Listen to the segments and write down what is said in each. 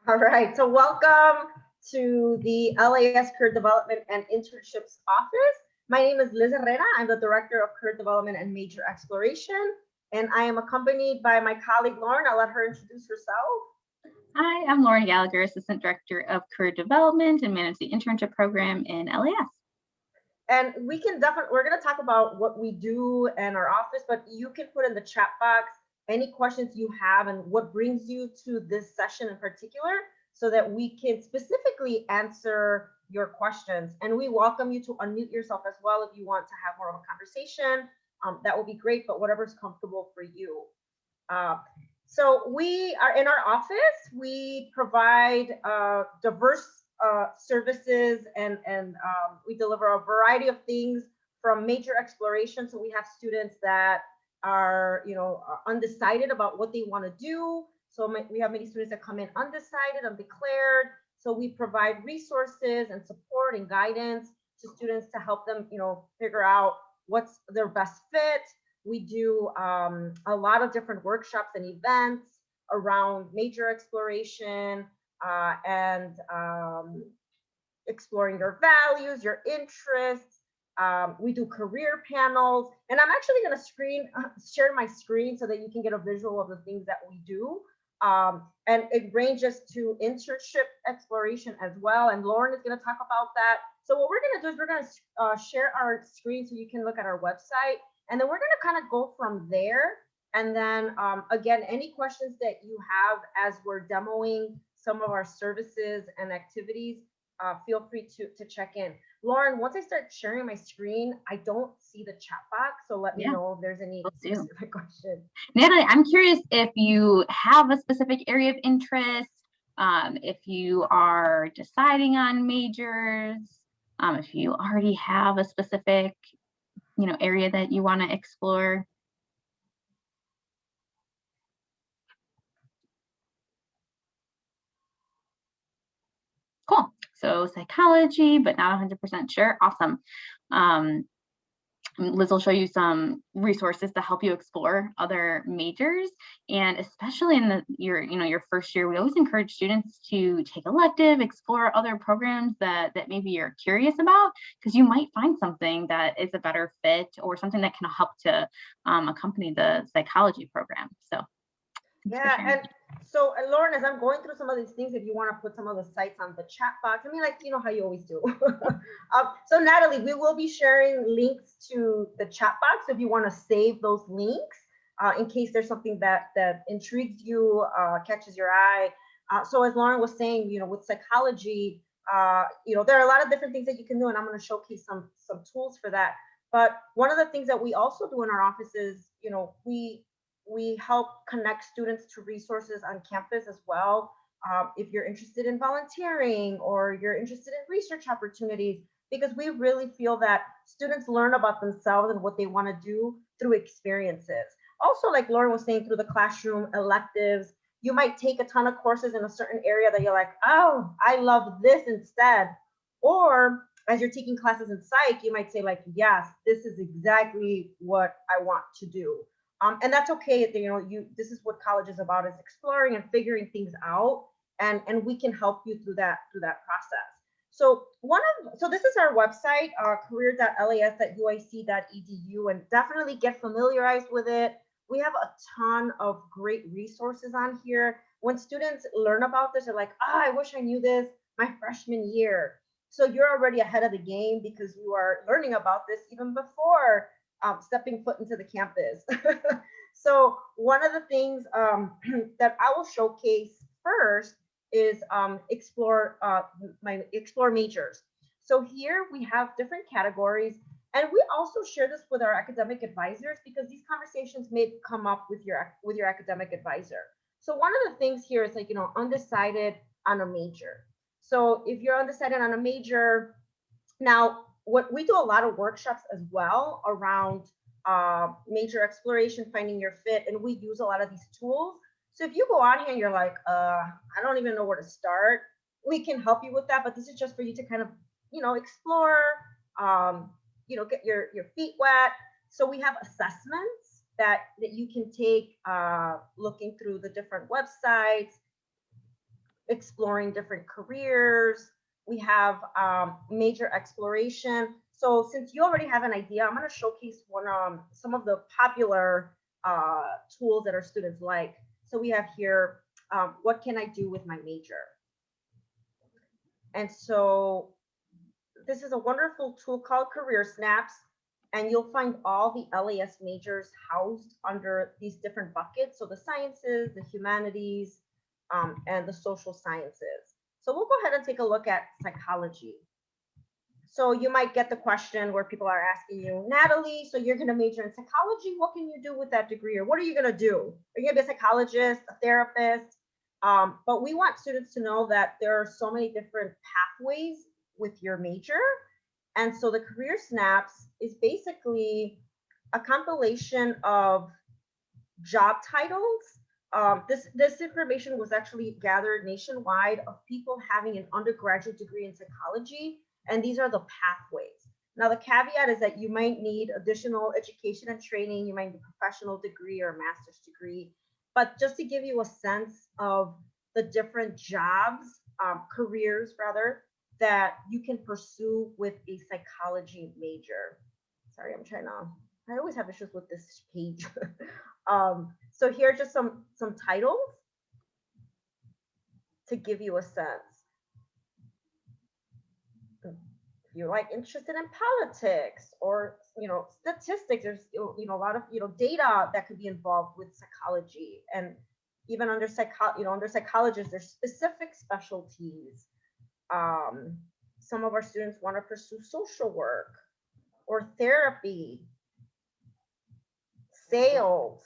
All right, so welcome to the LAS Career Development and Internships Office. My name is Liz Herrera. I'm the Director of Career Development and Major Exploration, and I am accompanied by my colleague Lauren. I'll let her introduce herself. Hi, I'm Lauren Gallagher, Assistant Director of Career Development and manage the internship program in LAS. And we're going to talk about what we do in our office, but you can put in the chat box any questions you have and what brings you to this session in particular, so that we can specifically answer your questions. And we welcome you to unmute yourself as well if you want to have more of a conversation. That will be great, but whatever's comfortable for you. So we are in our office. We provide diverse services, and we deliver a variety of things from major exploration. So we have students that are, undecided about what they want to do. So we have many students that come in undecided, undeclared. So we provide resources and support and guidance to students to help them, figure out what's their best fit. We do a lot of different workshops and events around major exploration and exploring your values, your interests. We do career panels, and I'm actually going to share my screen so that you can get a visual of the things that we do. And it ranges to internship exploration as well. And Lauren is going to talk about that. So what we're going to do is we're going to share our screen so you can look at our website. And then we're going to kind of go from there. And then again, any questions that you have as we're demoing some of our services and activities, feel free to check in. Lauren, once I start sharing my screen, I don't see the chat box. So let me know if there's any specific questions. Natalie, I'm curious if you have a specific area of interest, if you are deciding on majors, if you already have a specific area that you want to explore. Cool. So psychology, but not 100% sure. Awesome. Liz will show you some resources to help you explore other majors, and especially in your first year, we always encourage students to take elective, explore other programs that maybe you're curious about, because you might find something that is a better fit or something that can help to accompany the psychology program. So yeah, and so Lauren, as I'm going through some of these things, if you want to put some of the sites on the chat box, I mean, like, how you always do. So Natalie, we will be sharing links to the chat box if you want to save those links in case there's something that intrigues you, catches your eye. So as Lauren was saying, with psychology, there are a lot of different things that you can do, and I'm going to showcase some tools for that. But one of the things that we also do in our office is, we help connect students to resources on campus as well. If you're interested in volunteering or you're interested in research opportunities, because we really feel that students learn about themselves and what they want to do through experiences. Also, like Lauren was saying, through the classroom electives, you might take a ton of courses in a certain area that you're like, oh, I love this instead. Or as you're taking classes in psych, you might say like, yes, this is exactly what I want to do. And that's okay. This is what college is about, is exploring and figuring things out, and we can help you through that process. So this is our website, career.las.uic.edu, and definitely get familiarized with it. We have a ton of great resources on here. When students learn about this, they're like, I wish I knew this my freshman year. So you're already ahead of the game because you are learning about this even before stepping foot into the campus. So one of the things that I will showcase first is explore majors. So here we have different categories, and we also share this with our academic advisors because these conversations may come up with your academic advisor. So one of the things here is like, undecided on a major. So if you're undecided on a major, now what we do a lot of workshops as well around major exploration, finding your fit, and we use a lot of these tools. So if you go on here and you're like, I don't even know where to start, we can help you with that. But this is just for you to kind of, explore, get your feet wet. So we have assessments that you can take looking through the different websites. exploring different careers. We have major exploration. So since you already have an idea, I'm going to showcase some of the popular tools that our students like. So we have here, what can I do with my major? And so this is a wonderful tool called Career Snaps, and you'll find all the LAS majors housed under these different buckets. So the sciences, the humanities, and the social sciences. So we'll go ahead and take a look at psychology. So you might get the question where people are asking you, Natalie, so you're going to major in psychology. What can you do with that degree? Or what are you going to do? Are you going to be a psychologist, a therapist? But we want students to know that there are so many different pathways with your major. And so the Career Snaps is basically a compilation of job titles. This information was actually gathered nationwide of people having an undergraduate degree in psychology, and these are the pathways. Now, the caveat is that you might need additional education and training. You might need a professional degree or a master's degree, but just to give you a sense of the different jobs, careers rather, that you can pursue with a psychology major. Sorry, I always have issues with this page. So here are just some titles to give you a sense. If you're like interested in politics or statistics, there's a lot of data that could be involved with psychology, and even under under psychologists, there's specific specialties. Some of our students want to pursue social work or therapy, sales,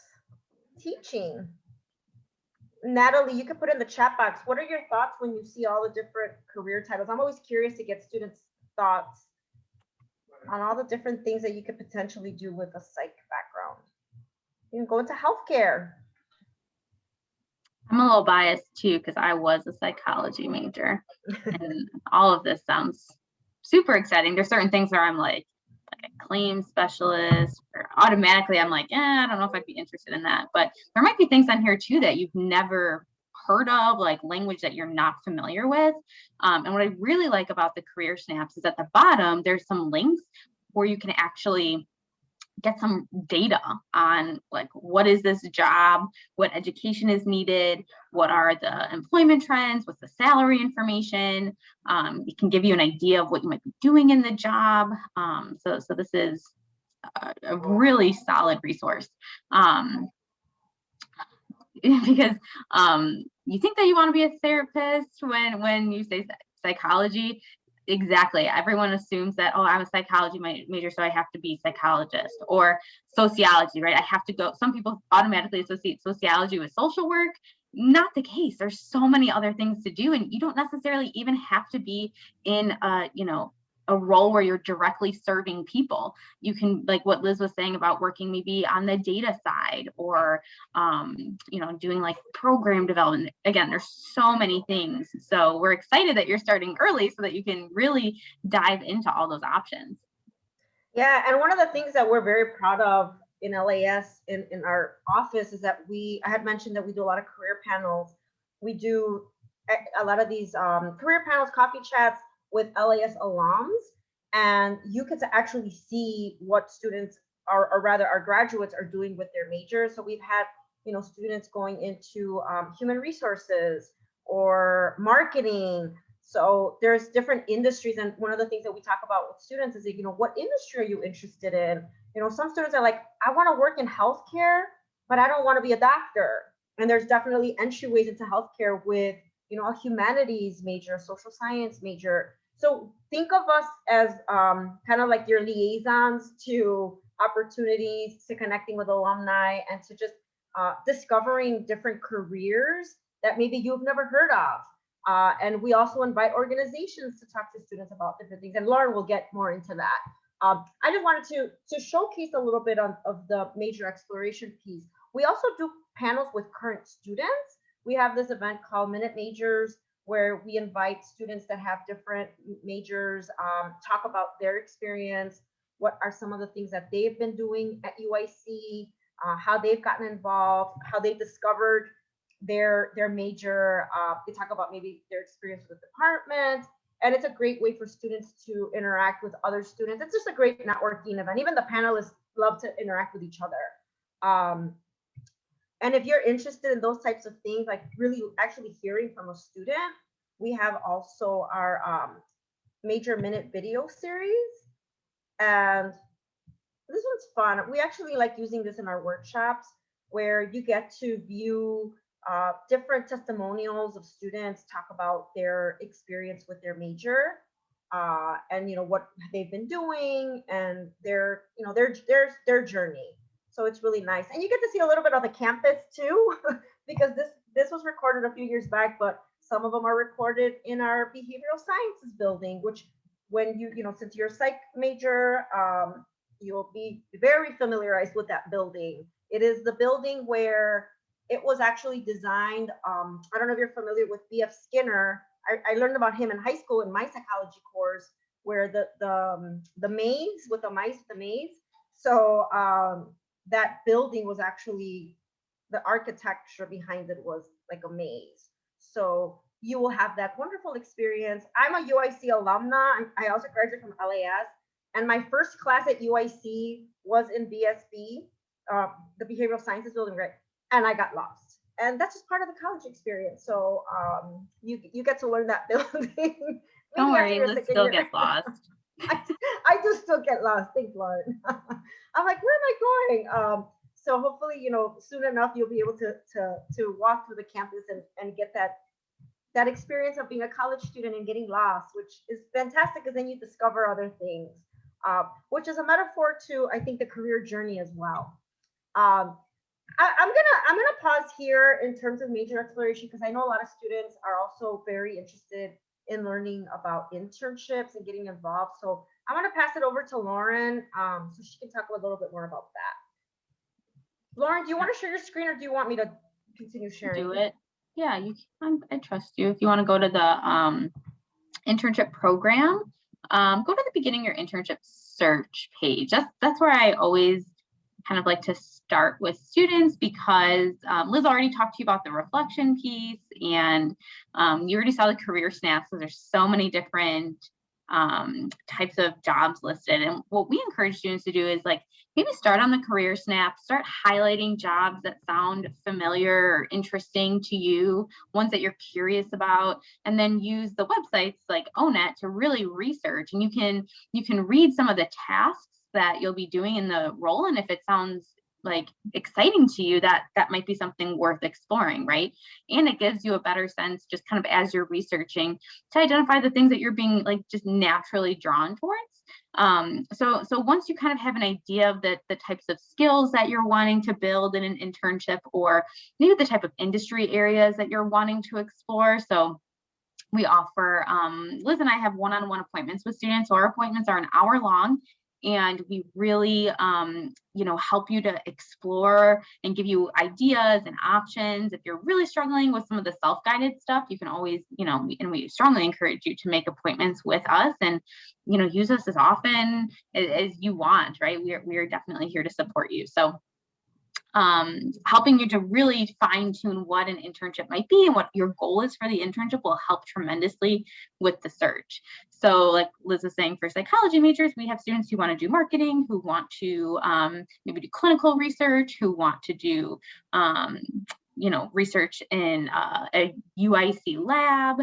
teaching. Natalie, you can put in the chat box, what are your thoughts when you see all the different career titles? I'm always curious to get students' thoughts on all the different things that you could potentially do with a psych background. You can go into healthcare. I'm a little biased too, because I was a psychology major and all of this sounds super exciting. There's certain things where I'm like a claims specialist, or automatically I'm like, I don't know if I'd be interested in that. But there might be things on here too that you've never heard of, like language that you're not familiar with. And what I really like about the Career Snaps is at the bottom, there's some links where you can actually get some data on like, what is this job, what education is needed, what are the employment trends, what's the salary information. It can give you an idea of what you might be doing in the job. So this is a really solid resource. Because you think that you want to be a therapist when you say psychology. Exactly. Everyone assumes that, oh, I'm a psychology major, so I have to be psychologist, or sociology, right? I have to go. Some people automatically associate sociology with social work. Not the case. There's so many other things to do, and you don't necessarily even have to be in a role where you're directly serving people. You can, like what Liz was saying about working maybe on the data side, or doing like program development. Again, there's so many things. So we're excited that you're starting early so that you can really dive into all those options. Yeah, and one of the things that we're very proud of in LAS in our office is that I had mentioned that we do a lot of career panels. We do a lot of these career panels, coffee chats with LAS alums, and you get to actually see what students are, or rather our graduates are doing with their majors. So we've had students going into human resources or marketing. So there's different industries, and one of the things that we talk about with students is, what industry are you interested in? Some students are like, I want to work in healthcare, but I don't want to be a doctor. And there's definitely entryways into healthcare with a humanities major, a social science major. So think of us as kind of like your liaisons to opportunities, to connecting with alumni, and to just discovering different careers that maybe you've never heard of. And we also invite organizations to talk to students about different things. And Lauren will get more into that. I just wanted to showcase a little bit of the major exploration piece. We also do panels with current students. We have this event called Minute Majors, where we invite students that have different majors, talk about their experience, what are some of the things that they've been doing at UIC, how they've gotten involved, how they discovered their major. They talk about maybe their experience with the department, and it's a great way for students to interact with other students. It's just a great networking event. Even the panelists love to interact with each other. And if you're interested in those types of things, like really actually hearing from a student, we have also our major minute video series. And this one's fun. We actually like using this in our workshops where you get to view different testimonials of students talk about their experience with their major, and what they've been doing and their journey. So it's really nice, and you get to see a little bit of the campus too, because this was recorded a few years back, but some of them are recorded in our behavioral sciences building, which when since you're a psych major, you'll be very familiarized with that building. It is the building where it was actually designed. I don't know if you're familiar with B.F. Skinner. I learned about him in high school in my psychology course, where the maze with the mice, the maze. So that building was actually, the architecture behind it was like a maze. So you will have that wonderful experience. I'm a UIC alumna. I also graduated from LAS. And my first class at UIC was in BSB, the Behavioral Sciences building, right? And I got lost. And that's just part of the college experience. So you get to learn that building. Don't worry, Liz still gets lost. I do still get lost. Thanks, Lauren. I'm like, where am I going? So hopefully, soon enough, you'll be able to walk through the campus and get that experience of being a college student and getting lost, which is fantastic because then you discover other things, which is a metaphor to, I think, the career journey as well. I'm gonna pause here in terms of major exploration because I know a lot of students are also very interested in learning about internships and getting involved. So I want to pass it over to Lauren, so she can talk a little bit more about that. Lauren, do you want to share your screen or do you want me to continue sharing? Do it. Yeah, you can. I trust you. If you want to go to the internship program, go to the beginning of your internship search page. That's where I always kind of like to start with students because Liz already talked to you about the reflection piece, and you already saw the career snaps. So there's so many different types of jobs listed. And what we encourage students to do is like maybe start on the career snap, start highlighting jobs that sound familiar or interesting to you, ones that you're curious about, and then use the websites like ONET to really research. And you can read some of the tasks that you'll be doing in the role. And if it sounds like exciting to you, that might be something worth exploring, right? And it gives you a better sense just kind of as you're researching to identify the things that you're being like just naturally drawn towards. So once you kind of have an idea of the types of skills that you're wanting to build in an internship, or maybe the type of industry areas that you're wanting to explore. So we offer, Liz and I have one-on-one appointments with students. So our appointments are an hour long. And we really, help you to explore and give you ideas and options. If you're really struggling with some of the self-guided stuff, you can always, and we strongly encourage you to make appointments with us and, use us as often as you want, right? We are definitely here to support you. So helping you to really fine tune what an internship might be and what your goal is for the internship will help tremendously with the search. So like Liz was saying, for psychology majors, we have students who want to do marketing, who want to maybe do clinical research, who want to do research in a UIC lab,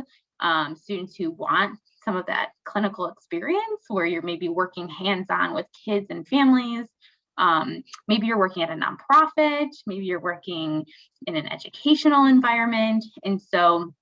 students who want some of that clinical experience where you're maybe working hands-on with kids and families. Maybe you're working at a nonprofit, maybe you're working in an educational environment. And so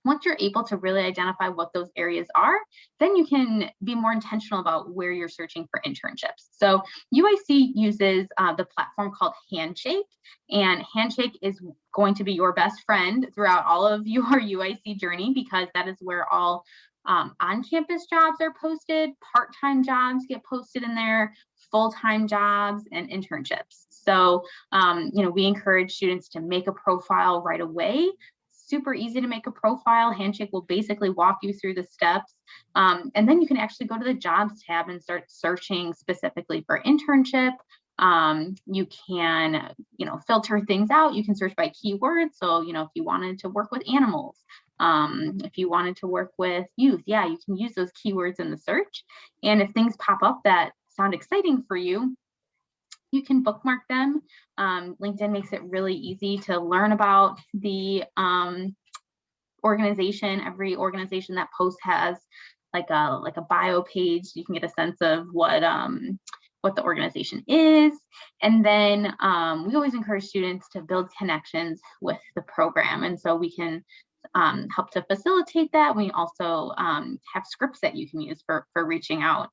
once you're able to really identify what those areas are, then you can be more intentional about where you're searching for internships. So UIC uses the platform called Handshake, and Handshake is going to be your best friend throughout all of your UIC journey because that is where all on-campus jobs are posted, part-time jobs get posted in there, full-time jobs, and internships. So, we encourage students to make a profile right away. Super easy to make a profile. Handshake will basically walk you through the steps. And then you can actually go to the jobs tab and start searching specifically for internship You can, filter things out. You can search by keywords. So, if you wanted to work with animals, if you wanted to work with youth, yeah, you can use those keywords in the search. And if things pop up that sound exciting for you, you can bookmark them. LinkedIn makes it really easy to learn about the organization. Every organization that posts has like a bio page. You can get a sense of what the organization is. And then we always encourage students to build connections with the program. And so we can help to facilitate that. We also have scripts that you can use for reaching out.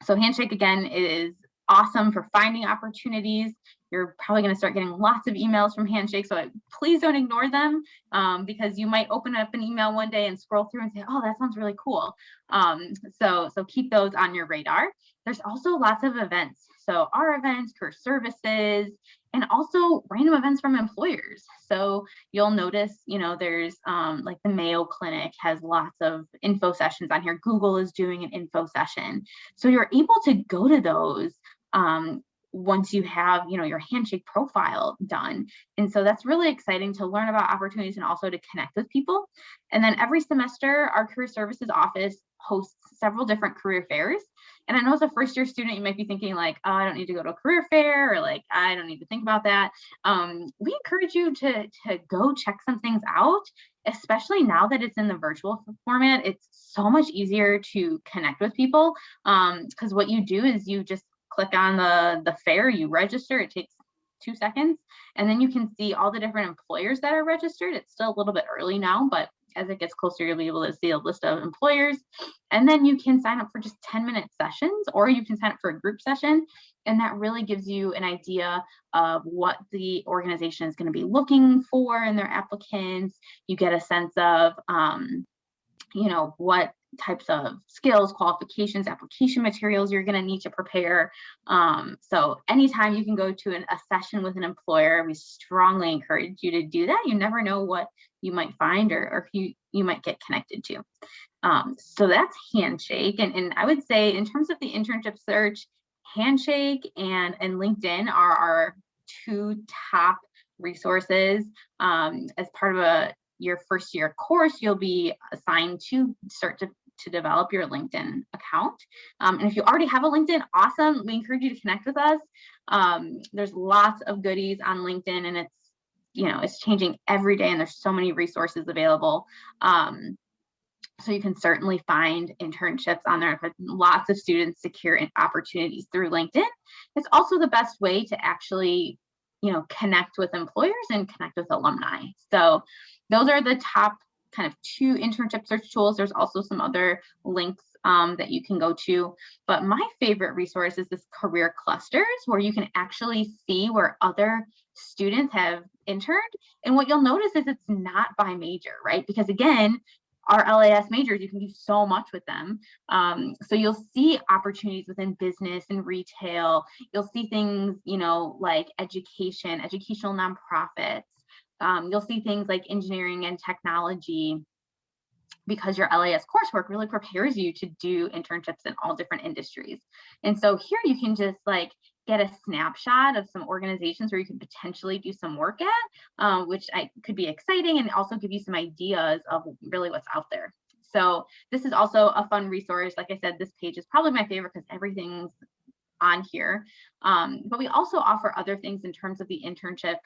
So Handshake, again, is awesome for finding opportunities. You're probably going to start getting lots of emails from Handshake, so please don't ignore them, because you might open up an email one day and scroll through and say, oh, that sounds really cool. So keep those on your radar. There's also lots of events. So our events, career services, and also random events from employers. So you'll notice, there's like the Mayo Clinic has lots of info sessions on here. Google is doing an info session. So you're able to go to those once you have, your Handshake profile done. And so that's really exciting to learn about opportunities and also to connect with people. And then every semester, our career services office hosts several different career fairs. And I know as a first year student, you might be thinking like, oh, I don't need to go to a career fair, or like, I don't need to think about that. We encourage you to go check some things out, especially now that it's in the virtual format. It's so much easier to connect with people, because what you do is you just click on the fair, you register, it takes 2 seconds, and then you can see all the different employers that are registered. It's still a little bit early now, but as it gets closer, you'll be able to see a list of employers. And then you can sign up for just 10-minute sessions, or you can sign up for a group session. And that really gives you an idea of what the organization is going to be looking for in their applicants. You get a sense of, what types of skills, qualifications, application materials you're going to need to prepare. So anytime you can go to a session with an employer, we strongly encourage you to do that. You never know what you might find or you might get connected to. So that's Handshake. And I would say in terms of the internship search, Handshake and LinkedIn are our 2 top resources. As part of your first year course, you'll be assigned to start to develop your LinkedIn account. And if you already have a LinkedIn, awesome. We encourage you to connect with us. There's lots of goodies on LinkedIn, and it's changing every day, and there's so many resources available. So you can certainly find internships on there. Lots of students secure opportunities through LinkedIn. It's also the best way to actually, connect with employers and connect with alumni. So those are the top kind of 2 internship search tools. There's also some other links that you can go to, but my favorite resource is this career clusters, where you can actually see where other students have interned. And what you'll notice is it's not by major, right? Because again, our LAS majors, you can do so much with them. So you'll see opportunities within business and retail. You'll see things, like educational nonprofits. You'll see things like engineering and technology, because your LAS coursework really prepares you to do internships in all different industries. And so here you can just get a snapshot of some organizations where you could potentially do some work at, which could be exciting, and also give you some ideas of really what's out there. So this is also a fun resource. Like I said, this page is probably my favorite because everything's on here. But we also offer other things in terms of the internship,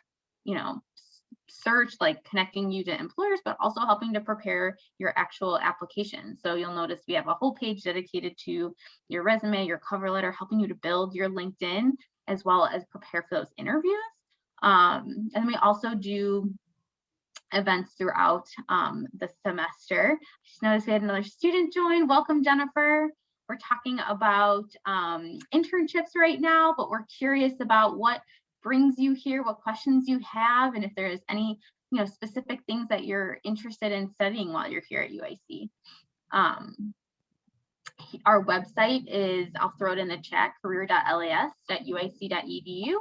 search, like connecting you to employers, but also helping to prepare your actual application. So you'll notice we have a whole page dedicated to your resume, your cover letter, helping you to build your LinkedIn, as well as prepare for those interviews. And then we also do events throughout the semester. Just noticed we had another student join. Welcome, Jennifer. We're talking about internships right now, but we're curious about what brings you here, what questions you have, and if there's any specific things that you're interested in studying while you're here at UIC. Our website is, I'll throw it in the chat, career.las.uic.edu,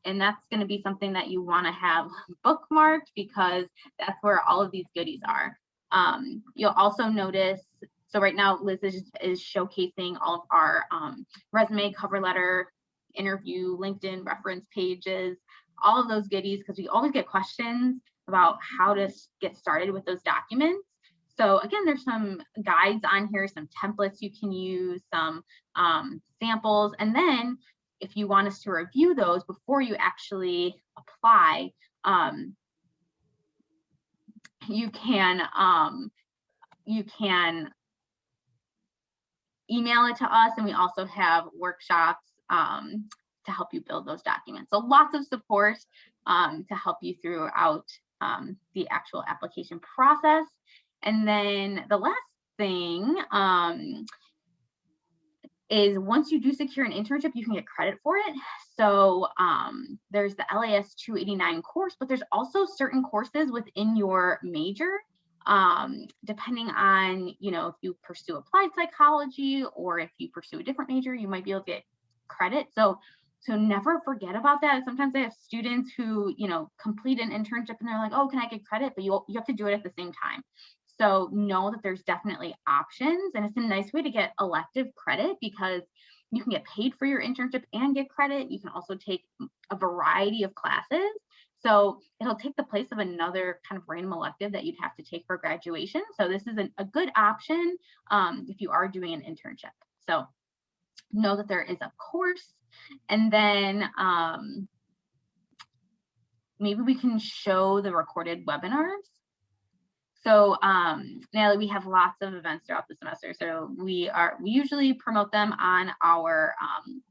and that's going to be something that you want to have bookmarked, because that's where all of these goodies are. You'll also notice, so right now Liz is showcasing all of our resume, cover letter, interview, LinkedIn reference pages, all of those goodies, because we always get questions about how to get started with those documents. So again, there's some guides on here, some templates you can use, some samples, and then if you want us to review those before you actually apply, you can email it to us, and we also have workshops to help you build those documents. So lots of support to help you throughout the actual application process. And then the last thing is once you do secure an internship, you can get credit for it. So there's the LAS 289 course, but there's also certain courses within your major, depending on, if you pursue applied psychology or if you pursue a different major, you might be able to get credit. So never forget about that. Sometimes I have students who, complete an internship and they're like, oh, can I get credit? But you have to do it at the same time. So know that there's definitely options, and it's a nice way to get elective credit because you can get paid for your internship and get credit. You can also take a variety of classes. So it'll take the place of another kind of random elective that you'd have to take for graduation. So this is a good option if you are doing an internship. So know that there is a course, and then maybe we can show the recorded webinars. So Natalie, we have lots of events throughout the semester. So we usually promote them on our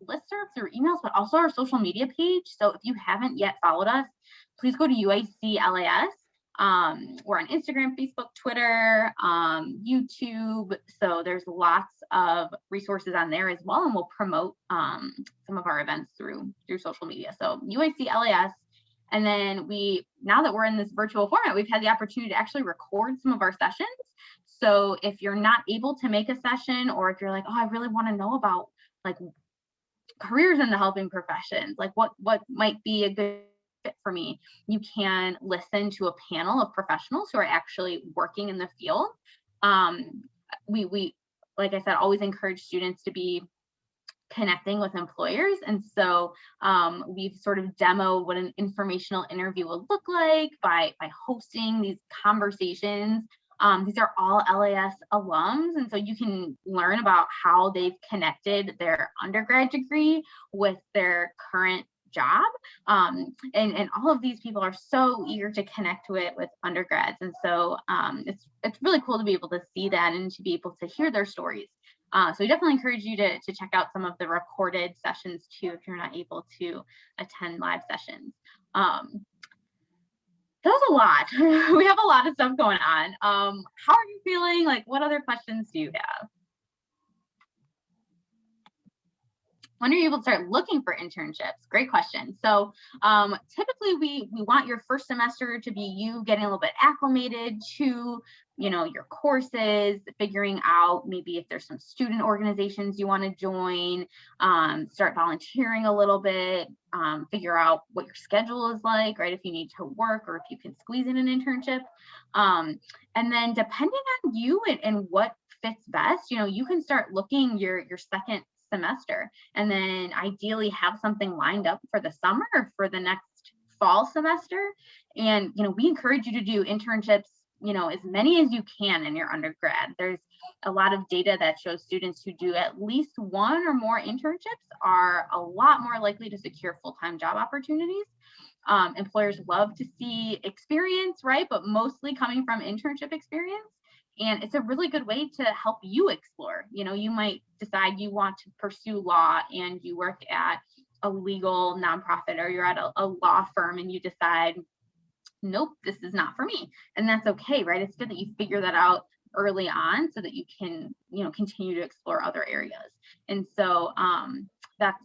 listserv through emails, but also our social media page. So if you haven't yet followed us, please go to UIC LAS. We're on Instagram, Facebook, Twitter, YouTube. So there's lots of resources on there as well, and we'll promote some of our events through social media. So UIC LAS. And then now that we're in this virtual format, we've had the opportunity to actually record some of our sessions. So if you're not able to make a session, or if you're like, oh, I really want to know about like careers in the helping professions, like what might be a good fit for me, you can listen to a panel of professionals who are actually working in the field. We, like I said, always encourage students to be connecting with employers. And so we've sort of demoed what an informational interview will look like by hosting these conversations. These are all LAS alums, and so you can learn about how they've connected their undergrad degree with their current job. And all of these people are so eager to connect with undergrads. And so it's really cool to be able to see that and to be able to hear their stories. So we definitely encourage you to check out some of the recorded sessions too, if you're not able to attend live sessions. That was a lot. We have a lot of stuff going on. How are you feeling? Like, what other questions do you have? When are you able to start looking for internships? Great question. So typically we want your first semester to be you getting a little bit acclimated to, your courses, figuring out maybe if there's some student organizations you want to join, start volunteering a little bit, figure out what your schedule is like, right? If you need to work or if you can squeeze in an internship. And then depending on you and what fits best, you can start looking your second semester, and then ideally have something lined up for the summer or for the next fall semester. And we encourage you to do internships as many as you can in your undergrad. There's a lot of data that shows students who do at least one or more internships are a lot more likely to secure full-time job opportunities. Employers love to see experience, right, but mostly coming from internship experience. And it's a really good way to help you explore. You might decide you want to pursue law and you work at a legal nonprofit, or you're at a law firm and you decide, nope, this is not for me. And that's okay, right? It's good that you figure that out early on so that you can, continue to explore other areas. And so that's,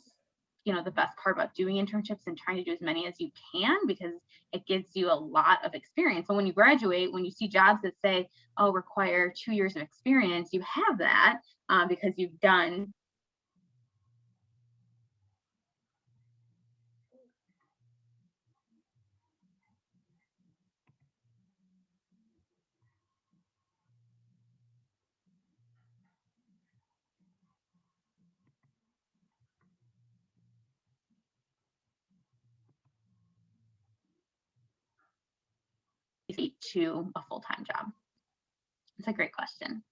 the best part about doing internships and trying to do as many as you can, because it gives you a lot of experience. So when you graduate, when you see jobs that say, oh, require 2 years of experience, you have that because you've done. feet to a full-time job? It's a great question.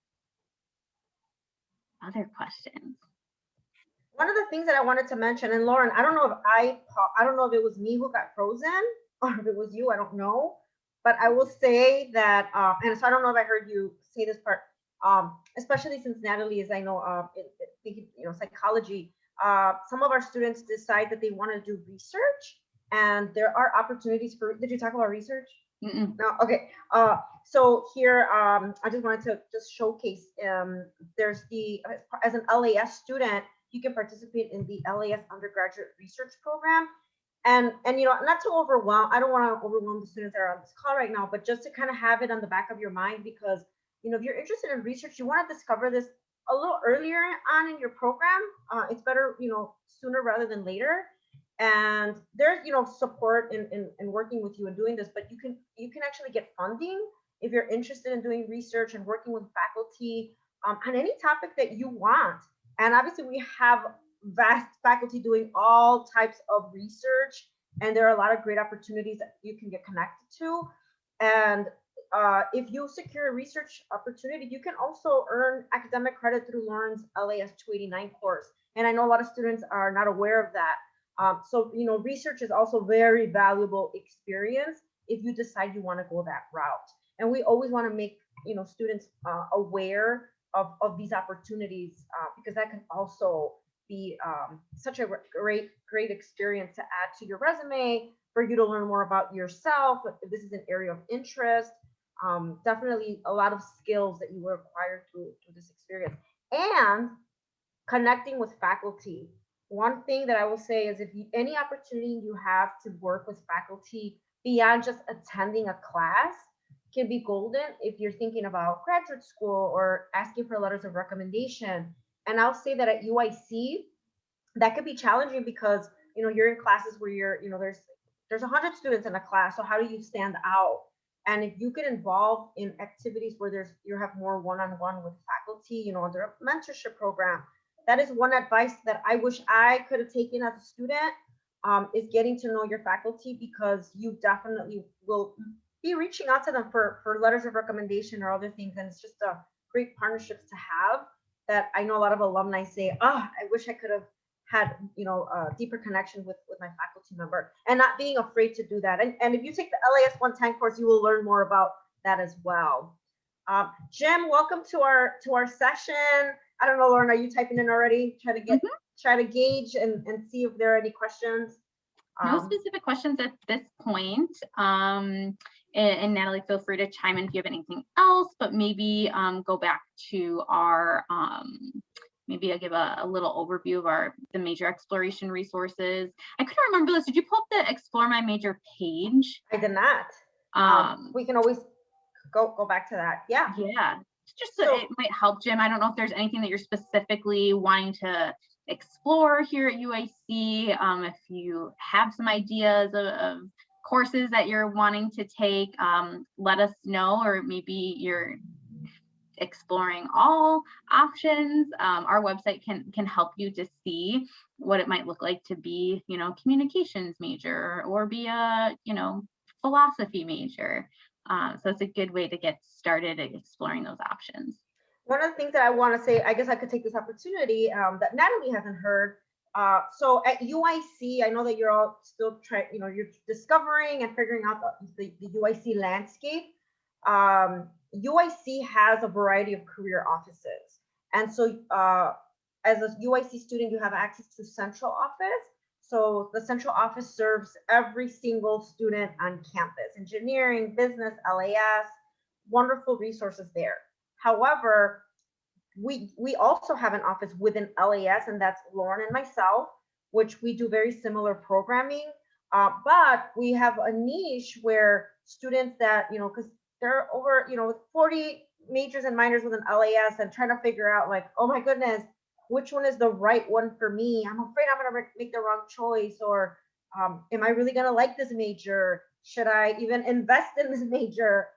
Other questions? One of the things that I wanted to mention, and Lauren, I don't know if I don't know if it was me who got frozen or if it was you, I don't know. But I will say that, and so I don't know if I heard you say this part, especially since Natalie is, I know, thinking, psychology. Some of our students decide that they want to do research, and there are opportunities for. Did you talk about research? Mm-mm. No, okay. So here, I just wanted to just showcase. There's the as an LAS student, you can participate in the LAS undergraduate research program, and not to overwhelm. I don't want to overwhelm the students that are on this call right now, but just to kind of have it on the back of your mind, because if you're interested in research, you want to discover this a little earlier on in your program. It's better, sooner rather than later. And there's support in working with you and doing this, but you can actually get funding if you're interested in doing research and working with faculty on any topic that you want. And obviously we have vast faculty doing all types of research, and there are a lot of great opportunities that you can get connected to. And if you secure a research opportunity, you can also earn academic credit through Lauren's LAS 289 course. And I know a lot of students are not aware of that. So, research is also very valuable experience if you decide you want to go that route. And we always want to make, students aware of these opportunities, because that can also be such a great experience to add to your resume, for you to learn more about yourself. If this is an area of interest, definitely a lot of skills that you will acquire through this experience. And connecting with faculty. One thing that I will say is, if any opportunity you have to work with faculty beyond just attending a class can be golden if you're thinking about graduate school or asking for letters of recommendation. And I'll say that at UIC, that could be challenging because, you're in classes where there's 100 students in a class. So how do you stand out? And if you get involved in activities where you have more one-on-one with faculty, under a mentorship program, that is one advice that I wish I could have taken as a student, is getting to know your faculty, because you definitely will be reaching out to them for letters of recommendation or other things. And it's just a great partnerships to have, that I know a lot of alumni say, I wish I could have had, a deeper connection with my faculty member, and not being afraid to do that. And if you take the LAS 110 course, you will learn more about that as well. Jim, welcome to our session. I don't know, Lauren, are you typing in already? Try to gauge and see if there are any questions. No specific questions at this point. And Natalie, feel free to chime in if you have anything else, but maybe go back to our, maybe I'll give a little overview of the major exploration resources. I couldn't remember this. Did you pull up the Explore My Major page? I did not. We can always go back to that. Yeah. Yeah. Just so it might help, Jim. I don't know if there's anything that you're specifically wanting to explore here at UIC. If you have some ideas of courses that you're wanting to take, let us know, or maybe you're exploring all options. Our website can help you to see what it might look like to be, communications major, or be a, philosophy major. So it's a good way to get started at exploring those options. One of the things that I want to say, I guess I could take this opportunity, that Natalie hasn't heard. So at UIC, I know that you're all still you're discovering and figuring out the UIC landscape. UIC has a variety of career offices. And so as a UIC student, you have access to central office. So the central office serves every single student on campus: engineering, business, LAS, wonderful resources there. However, we also have an office within LAS, and that's Lauren and myself, which we do very similar programming. But we have a niche where students that, because there are over, 40 majors and minors within LAS, and trying to figure out, like, oh my goodness, which one is the right one for me? I'm afraid I'm going to make the wrong choice, or am I really going to like this major? Should I even invest in this major?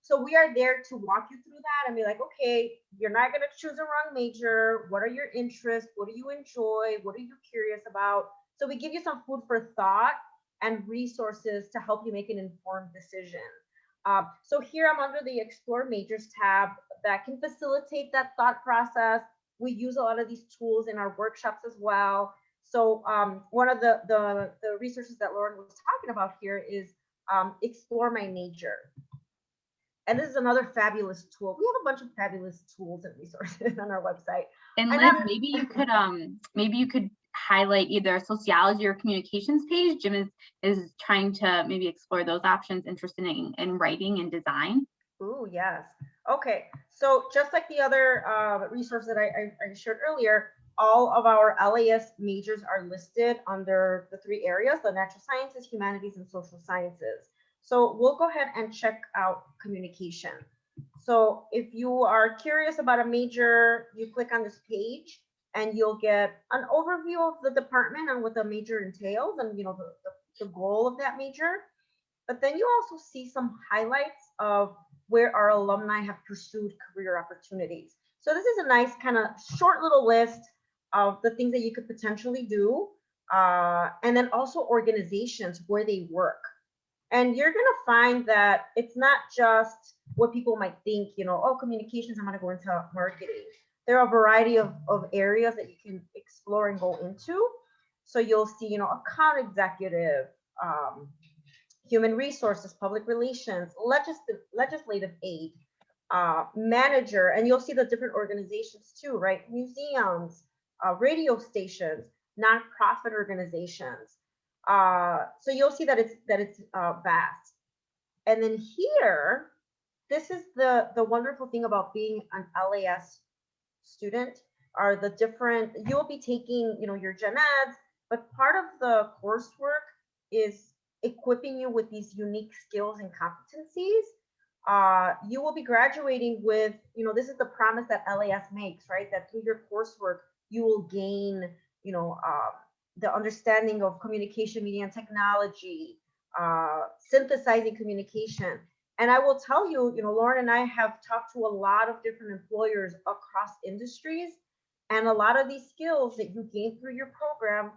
So we are there to walk you through that and be like, okay, you're not going to choose a wrong major. What are your interests? What do you enjoy? What are you curious about? So we give you some food for thought and resources to help you make an informed decision. So here I'm under the Explore Majors tab that can facilitate that thought process. We use a lot of these tools in our workshops as well. So one of the resources that Lauren was talking about here is Explore My Major. And this is another fabulous tool. We have a bunch of fabulous tools and resources on our website. And Liz, maybe you could highlight either sociology or communications page. Jim is trying to maybe explore those options, interested in writing and design. Ooh, yes. Okay, so just like the other resource that I shared earlier, all of our LAS majors are listed under the 3 areas, the natural sciences, humanities, and social sciences. So we'll go ahead and check out communication. So if you are curious about a major, you click on this page and you'll get an overview of the department and what the major entails and the goal of that major. But then you also see some highlights of where our alumni have pursued career opportunities. So this is a nice kind of short little list of the things that you could potentially do. And then also organizations where they work. And you're going to find that it's not just what people might think, oh, communications, I'm going to go into marketing. There are a variety of areas that you can explore and go into. So you'll see, account executive, human resources, public relations, legislative aid, manager, and you'll see the different organizations too, right? Museums, radio stations, nonprofit organizations. So you'll see that it's vast. And then here, this is the wonderful thing about being an LAS student are the different, you'll be taking, your gen eds, but part of the coursework is equipping you with these unique skills and competencies. You will be graduating with, this is the promise that LAS makes, right? That through your coursework, you will gain, the understanding of communication, media, and technology, synthesizing communication. And I will tell you, Lauren and I have talked to a lot of different employers across industries, and a lot of these skills that you gain through your program,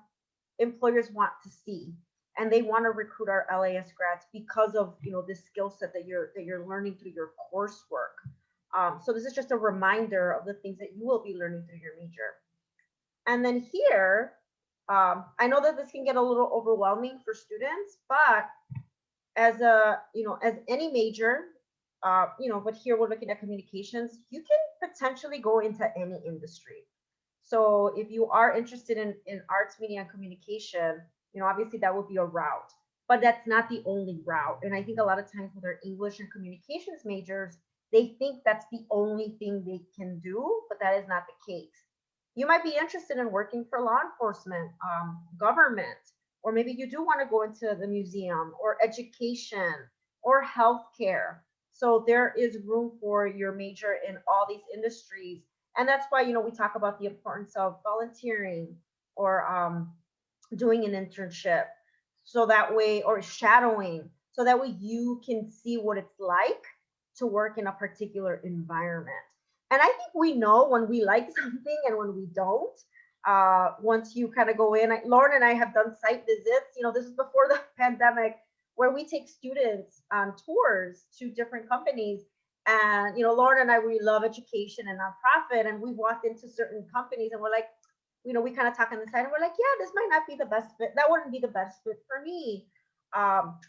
employers want to see, and they want to recruit our LAS grads because of this skill set that you're learning through your coursework. So this is just a reminder of the things that you will be learning through your major. And then here, I know that this can get a little overwhelming for students, but as any major, but here we're looking at communications, you can potentially go into any industry. So if you are interested in arts, media, and communication, obviously that would be a route, but that's not the only route. And I think a lot of times with our English and communications majors, they think that's the only thing they can do, but that is not the case. You might be interested in working for law enforcement, government, or maybe you do want to go into the museum or education or healthcare. So there is room for your major in all these industries. And that's why, we talk about the importance of volunteering or doing an internship. So that way, or shadowing, so that way you can see what it's like to work in a particular environment. And I think we know when we like something and when we don't. Once you kind of go in, Lauren and I have done site visits. This is before the pandemic, where we take students on tours to different companies. And Lauren and I, we love education and nonprofit, and we walked into certain companies and we're like, we kind of talk on the side and we're like, yeah, this might not be the best fit. That wouldn't be the best fit for me.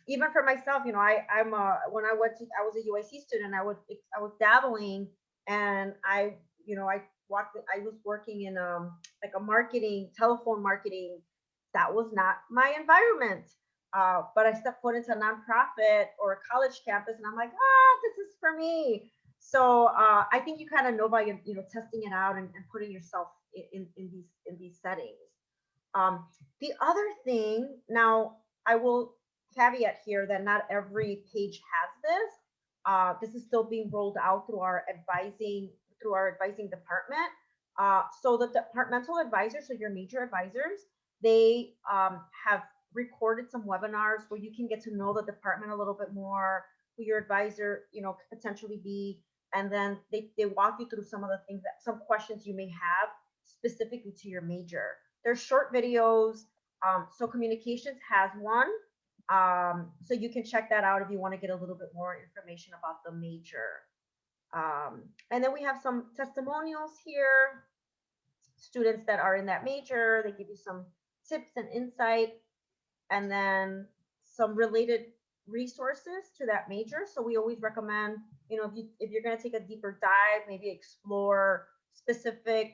Even for myself, when I was a UIC student, I was dabbling, and I was working in like a marketing, telephone marketing. That was not my environment. But I stepped foot into a nonprofit or a college campus, and I'm like, this is for me. So I think you kind of know by testing it out and putting yourself in these settings. The other thing, now I will caveat here that not every page has this. This is still being rolled out through our advising department. So the departmental advisors, so your major advisors, they have recorded some webinars where you can get to know the department a little bit more, who your advisor, could potentially be, and then they walk you through some of the things some questions you may have specifically to your major. They're short videos. So communications has one. So you can check that out if you want to get a little bit more information about the major. And then we have some testimonials here. Students that are in that major, they give you some tips and insight, and then some related resources to that major. So we always recommend, if you're going to take a deeper dive, maybe explore specific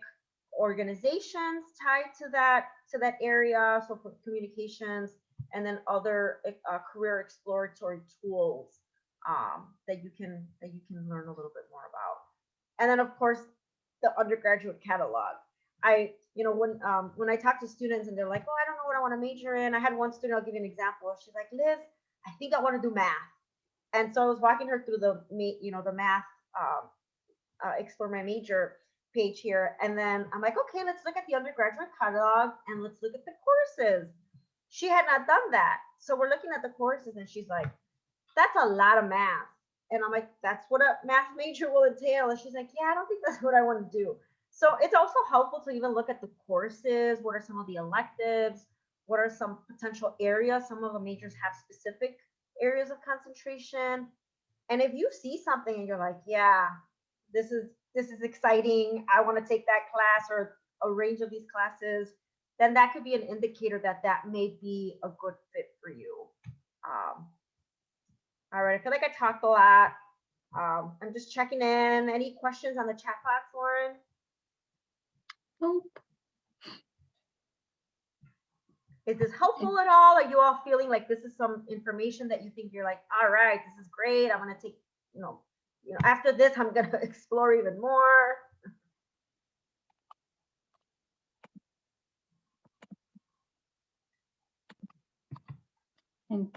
organizations tied to that area, so for communications, and then other career exploratory tools that you can learn a little bit more about. And then of course the undergraduate catalog. When I talk to students and they're like, oh, I don't know what I want to major in. I had one student, I'll give you an example. She's like, Liz, I think I want to do math. And so I was walking her through the math explore my major page here. And then I'm like, okay, let's look at the undergraduate catalog and let's look at the courses. She had not done that. So we're looking at the courses and she's like, that's a lot of math. And I'm like, that's what a math major will entail. And she's like, yeah, I don't think that's what I want to do. So it's also helpful to even look at the courses. What are some of the electives? What are some potential areas? Some of the majors have specific areas of concentration. And if you see something and you're like, yeah, this is exciting, I want to take that class or a range of these classes, then that could be an indicator that may be a good fit for you. All right, I feel like I talked a lot. I'm just checking in. Any questions on the chat box, Lauren? Nope. Is this helpful at all? Are you all feeling like this is some information that you think you're like, all right, this is great. I'm gonna take, after this, I'm gonna explore even more. And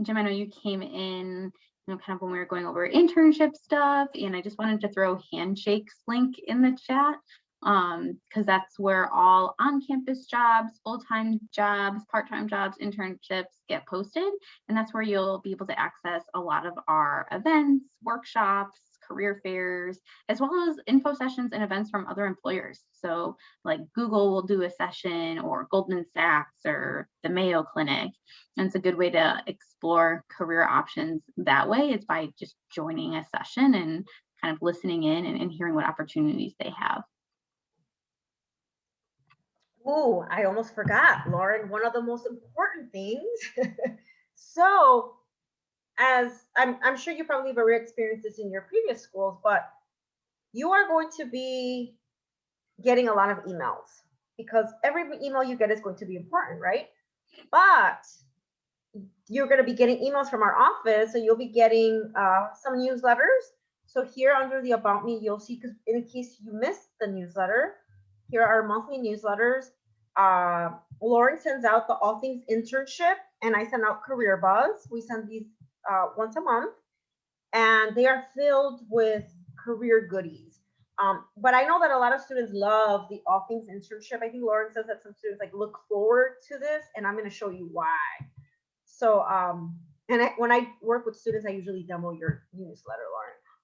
Jim, I know you came in, kind of when we were going over internship stuff, and I just wanted to throw Handshake's link in the chat, because that's where all on-campus jobs, full-time jobs, part-time jobs, internships get posted, and that's where you'll be able to access a lot of our events, workshops, career fairs, as well as info sessions and events from other employers. So like Google will do a session, or Goldman Sachs, or the Mayo Clinic. And it's a good way to explore career options that way. It's by just joining a session and kind of listening in and hearing what opportunities they have. Ooh, I almost forgot, Lauren, one of the most important things. So as I'm sure you probably have already experienced this in your previous schools, but you are going to be getting a lot of emails, because every email you get is going to be important, right? But you're going to be getting emails from our office, so you'll be getting some newsletters. So here under the About Me, you'll see, because in case you missed the newsletter, here are our monthly newsletters. Lauren sends out the All Things Internship, and I send out Career Buzz. We send these once a month, and they are filled with career goodies. But I know that a lot of students love the All Things Internship. I think Lauren says that some students look forward to this, and I'm going to show you why. So, when I work with students, I usually demo your newsletter,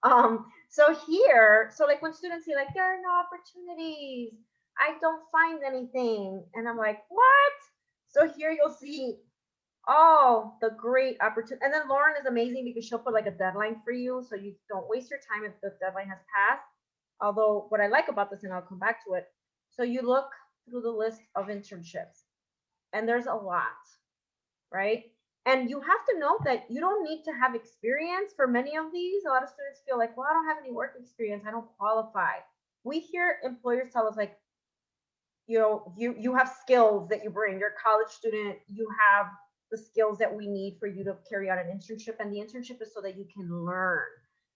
Lauren. So here, when students say there are no opportunities, I don't find anything, and I'm like, what? So here you'll see all the great opportunity. And then Lauren is amazing because she'll put a deadline for you, so you don't waste your time if the deadline has passed. Although what I like about this, and I'll come back to it, so you look through the list of internships, and there's a lot, right? And you have to know that you don't need to have experience for many of these. A lot of students feel like, well, I don't have any work experience, I don't qualify. We hear employers tell us you have skills that you bring. You're a college student, you have the skills that we need for you to carry out an internship, and the internship is so that you can learn.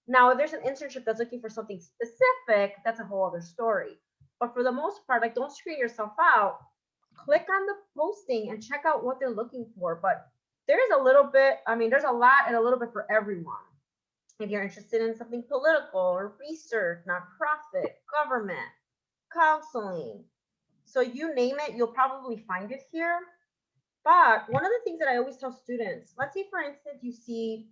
Now, if there's an internship that's looking for something specific, that's a whole other story. But for the most part, don't screen yourself out. Click on the posting and check out what they're looking for. But there's a little bit, there's a lot and a little bit for everyone. If you're interested in something political or research, nonprofit, government, counseling, so you name it, you'll probably find it here. But one of the things that I always tell students, let's say for instance, you see,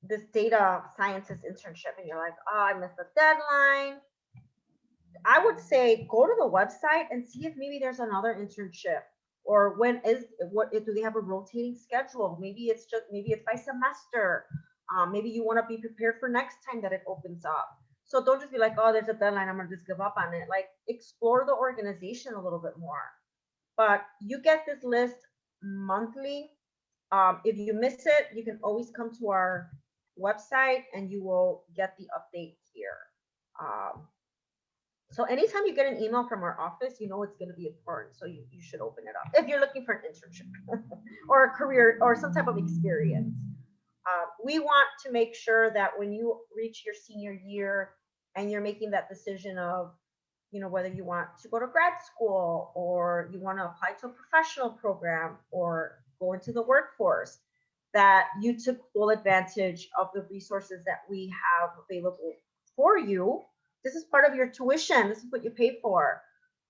this data scientist internship, and you're like, oh, I missed the deadline. I would say go to the website and see if maybe there's another internship, Or do they have a rotating schedule? Maybe it's by semester. Maybe you want to be prepared for next time that it opens up. So don't just be like, oh, there's a deadline, I'm gonna just give up on it. Like, explore the organization a little bit more. But you get this list monthly. If you miss it, you can always come to our website and you will get the update here. So anytime you get an email from our office, you know it's going to be important. So you should open it up if you're looking for an internship or a career or some type of experience. We want to make sure that when you reach your senior year and you're making that decision of, whether you want to go to grad school or you want to apply to a professional program or go into the workforce, that you took full advantage of the resources that we have available for you. This is part of your tuition. This is what you pay for.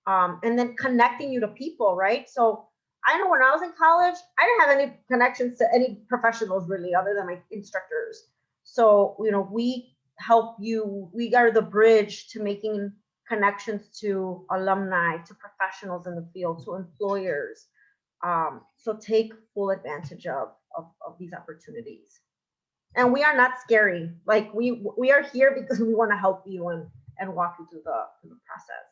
And then connecting you to people, right? So I know when I was in college, I didn't have any connections to any professionals really, other than my instructors. So, we help you. We are the bridge to making connections to alumni, to professionals in the field, to employers. So take full advantage of these opportunities. And we are not scary. Like we are here because we want to help you and walk you through the process.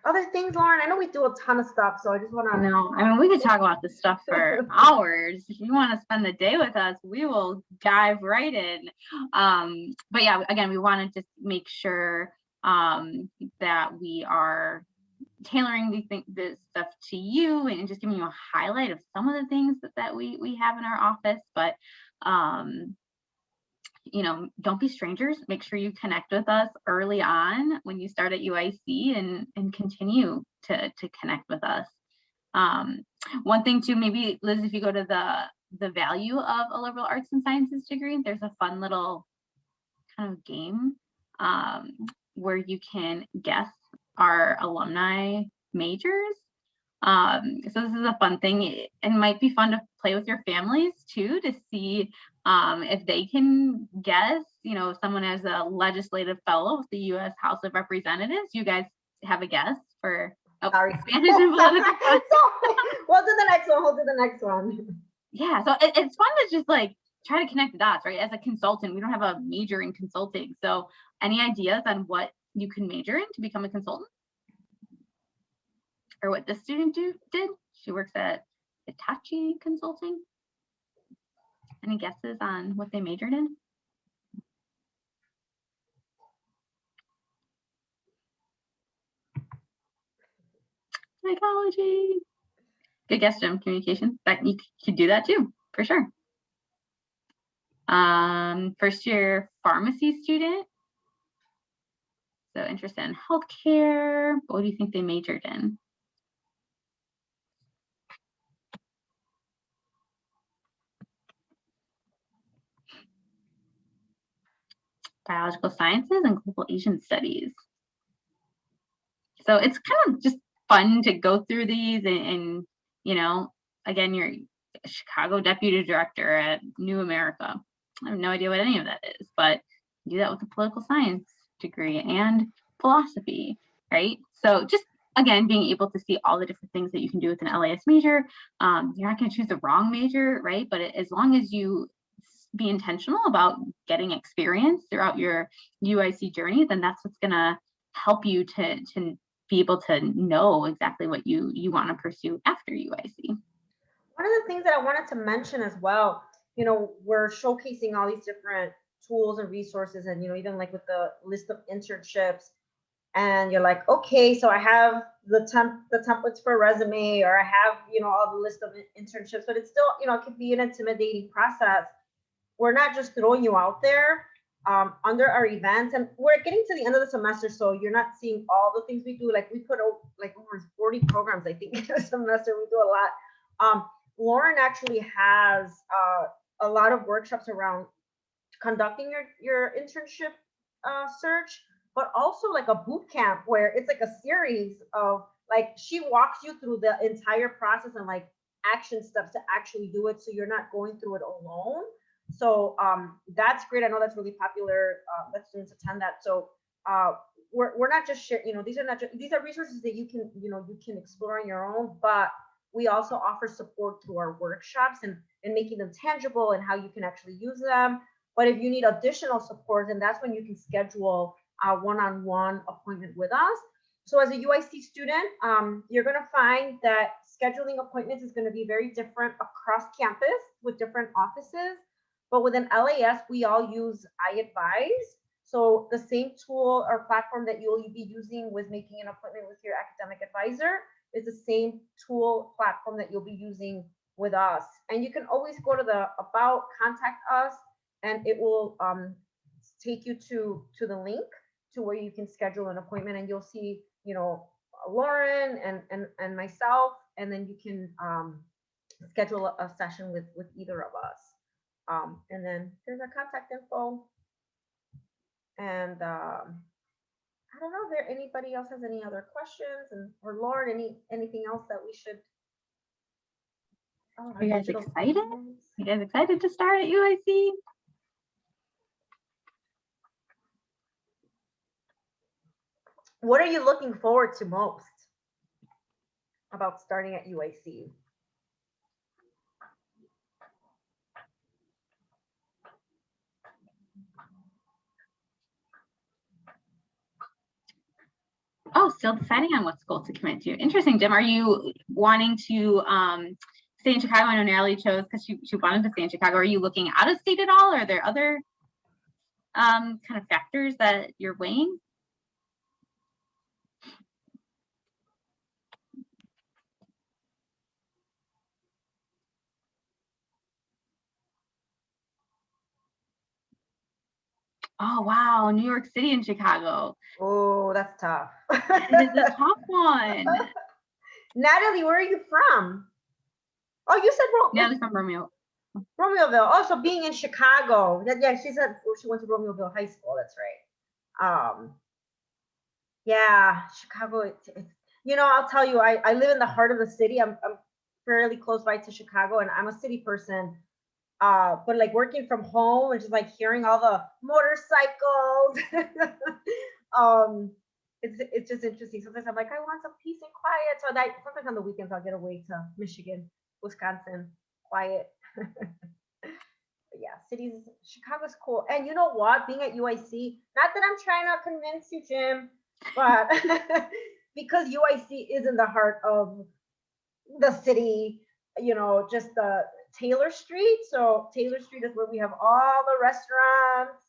Other things, Lauren? I know we do a ton of stuff, so I just want to know. I mean, we could talk about this stuff for hours. If you want to spend the day with us, we will dive right in. But yeah, again, we want to just make sure that we are tailoring this stuff to you and just giving you a highlight of some of the things that we have in our office. But don't be strangers. Make sure you connect with us early on when you start at UIC and continue to connect with us. One thing too, maybe Liz, if you go to the value of a liberal arts and sciences degree, there's a fun little kind of game where you can guess our alumni majors. So this is a fun thing. It might be fun to play with your families too, to see if they can guess, if someone is a legislative fellow with the U.S. House of Representatives. You guys have a guess for Sorry. Spanish and political science. We'll do the next one. Yeah, so it's fun to just like try to connect the dots, right? As a consultant, we don't have a major in consulting. So any ideas on what you can major in to become a consultant? Or what this student did? She works at Hitachi Consulting. Any guesses on what they majored in? Psychology. Good guess, Jim. Communication. That you could do that too, for sure. First year pharmacy student. So interested in healthcare. What do you think they majored in? Biological sciences and global Asian studies. So it's kind of just fun to go through these and again, you're a Chicago deputy director at New America. I have no idea what any of that is, but do that with a political science degree and philosophy, right? So just again, being able to see all the different things that you can do with an LAS major. You're not going to choose the wrong major, right? But as long as you be intentional about getting experience throughout your UIC journey, then that's what's going to help you to be able to know exactly what you want to pursue after UIC. One of the things that I wanted to mention as well, we're showcasing all these different tools and resources, and even like with the list of internships, and you're like, okay, so I have the templates for a resume, or I have all the list of internships, but it's still it could be an intimidating process. We're not just throwing you out there. Under our events, and we're getting to the end of the semester, so you're not seeing all the things we do. Like we put like over 40 programs, I think, in a semester. We do a lot. Lauren actually has a lot of workshops around conducting your internship search, but also like a boot camp where it's like a series of like she walks you through the entire process and like action steps to actually do it, so you're not going through it alone. So that's great. I know that's really popular. That students attend that. So we're not just share, these are not just, these are resources that you can, you can explore on your own, but we also offer support through our workshops and making them tangible and how you can actually use them. But if you need additional support, then that's when you can schedule a one-on-one appointment with us. So as a UIC student, you're going to find that scheduling appointments is going to be very different across campus with different offices. But within LAS, we all use iAdvise. So the same tool or platform that you'll be using with making an appointment with your academic advisor is the same tool platform that you'll be using with us. And you can always go to the About, Contact Us, and it will take you to the link to where you can schedule an appointment, and you'll see, Lauren and myself, and then you can schedule a session with either of us. And then there's our contact info. And I don't know if there anybody else has any other questions, or Lauren, anything else that we should. Are you guys excited? You guys excited to start at UIC? What are you looking forward to most about starting at UIC? Oh, still deciding on what school to commit to. Interesting, Jim. Are you wanting to stay in Chicago? I know Natalie chose because she wanted to stay in Chicago. Are you looking out of state at all? Are there other kind of factors that you're weighing? Oh, wow. New York City and Chicago. Oh, that's tough. It is a tough one. Natalie, where are you from? Oh, you said Natalie's from Romeo. Romeoville. Oh, so being in Chicago. Yeah, she said she went to Romeoville High School. That's right. Yeah, Chicago. It's I'll tell you, I live in the heart of the city. I'm fairly close by to Chicago, and I'm a city person. But like working from home and just like hearing all the motorcycles, it's just interesting. Sometimes I'm like, I want some peace and quiet. So that sometimes on the weekends I'll get away to Michigan, Wisconsin, quiet. But yeah, Chicago's cool. And you know what? Being at UIC, not that I'm trying to convince you, Jim, but because UIC is in the heart of the city, just the Taylor Street. So Taylor Street is where we have all the restaurants.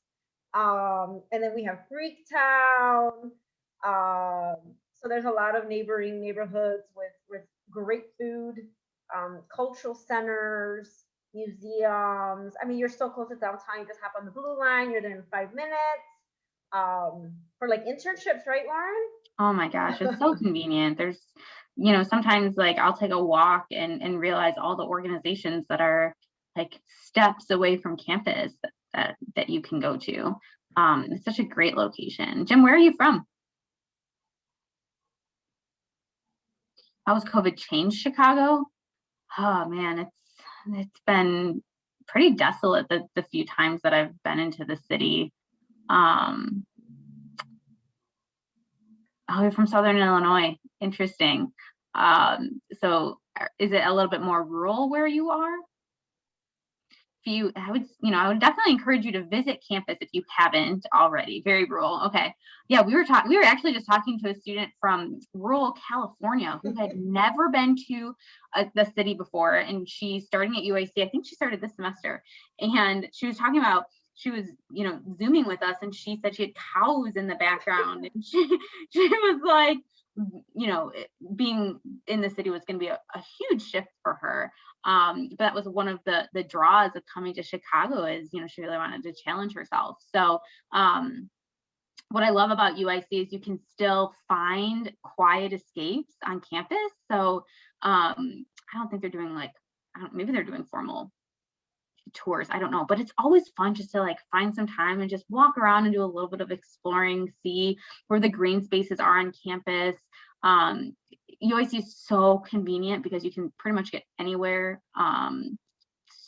And then we have Freaktown. So there's a lot of neighboring neighborhoods with great food, cultural centers, museums. I mean, you're so close to downtown. You just hop on the Blue Line. You're there in 5 minutes. For like internships, right, Lauren? Oh my gosh, it's so convenient. There's, sometimes like I'll take a walk and realize all the organizations that are like steps away from campus that you can go to. It's such a great location. Jim, where are you from? How has COVID changed Chicago? Oh man, it's been pretty desolate the few times that I've been into the city. Oh, you're from Southern Illinois. Interesting. So is it a little bit more rural where you are? I would definitely encourage you to visit campus if you haven't already. Very rural. Okay. Yeah, we were actually just talking to a student from rural California who had never been to the city before, and she's starting at UIC. I think she started this semester, and she was talking about she was Zooming with us, and she said she had cows in the background, and she was like, being in the city was going to be a huge shift for her. But that was one of the draws of coming to Chicago is, she really wanted to challenge herself. So what I love about UIC is you can still find quiet escapes on campus. So I don't think they're doing maybe they're doing formal tours, I don't know, but it's always fun just to like find some time and just walk around and do a little bit of exploring, see where the green spaces are on campus. UIC is so convenient because you can pretty much get anywhere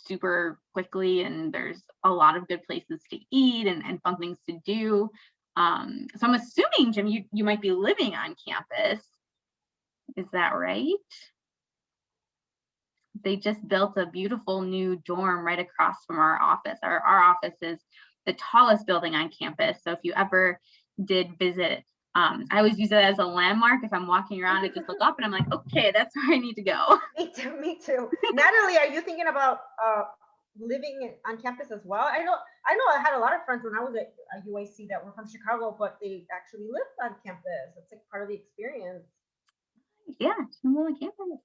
super quickly, and there's a lot of good places to eat and fun things to do. So I'm assuming, Jim, you might be living on campus. Is that right? They just built a beautiful new dorm right across from our office. Our office is the tallest building on campus. So if you ever did visit, I always use it as a landmark. If I'm walking around, I just look up and I'm like, okay, that's where I need to go. Me too, me too. Natalie, are you thinking about living on campus as well? I know I had a lot of friends when I was at UIC that were from Chicago, but they actually lived on campus. It's like part of the experience. Yeah, it's on campus.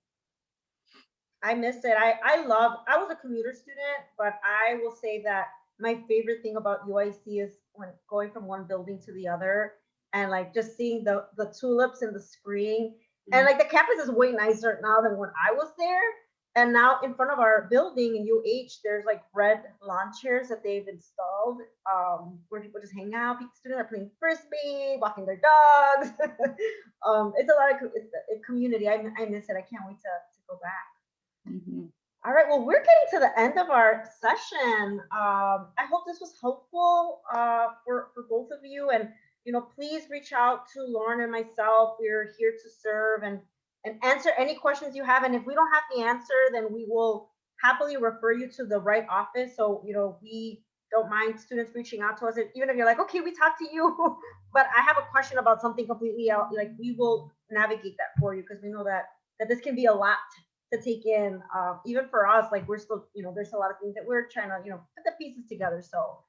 I miss it. I was a commuter student, but I will say that my favorite thing about UIC is when going from one building to the other and like just seeing the tulips in the spring. And like the campus is way nicer now than when I was there. And now in front of our building in UH, there's like red lawn chairs that they've installed where people just hang out. Students are playing frisbee, walking their dogs. It's a lot of it's a community. I miss it. I can't wait to go back. Mm-hmm. All right, well, we're getting to the end of our session. I hope this was helpful for both of you. And, please reach out to Lauren and myself. We're here to serve and answer any questions you have. And if we don't have the answer, then we will happily refer you to the right office. So, we don't mind students reaching out to us. Even if you're like, okay, we talked to you, but I have a question about something completely else, like we will navigate that for you because we know that this can be a lot to take in, even for us. Like we're still, there's a lot of things that we're trying to, put the pieces together. So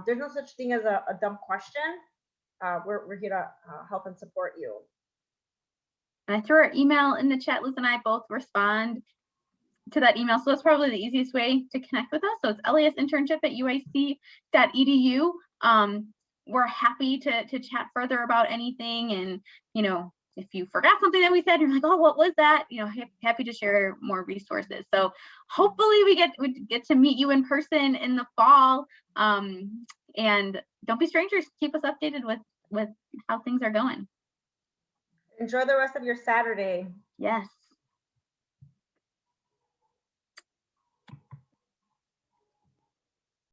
there's no such thing as a dumb question. We're here to help and support you. And I threw our email in the chat. Liz and I both respond to that email. So that's probably the easiest way to connect with us. So it's lesinternship@uic.edu. We're happy to chat further about anything. And, if you forgot something that we said, you're like, oh, what was that? Happy to share more resources. So hopefully we get to meet you in person in the fall. And don't be strangers. Keep us updated with how things are going. Enjoy the rest of your Saturday. Yes.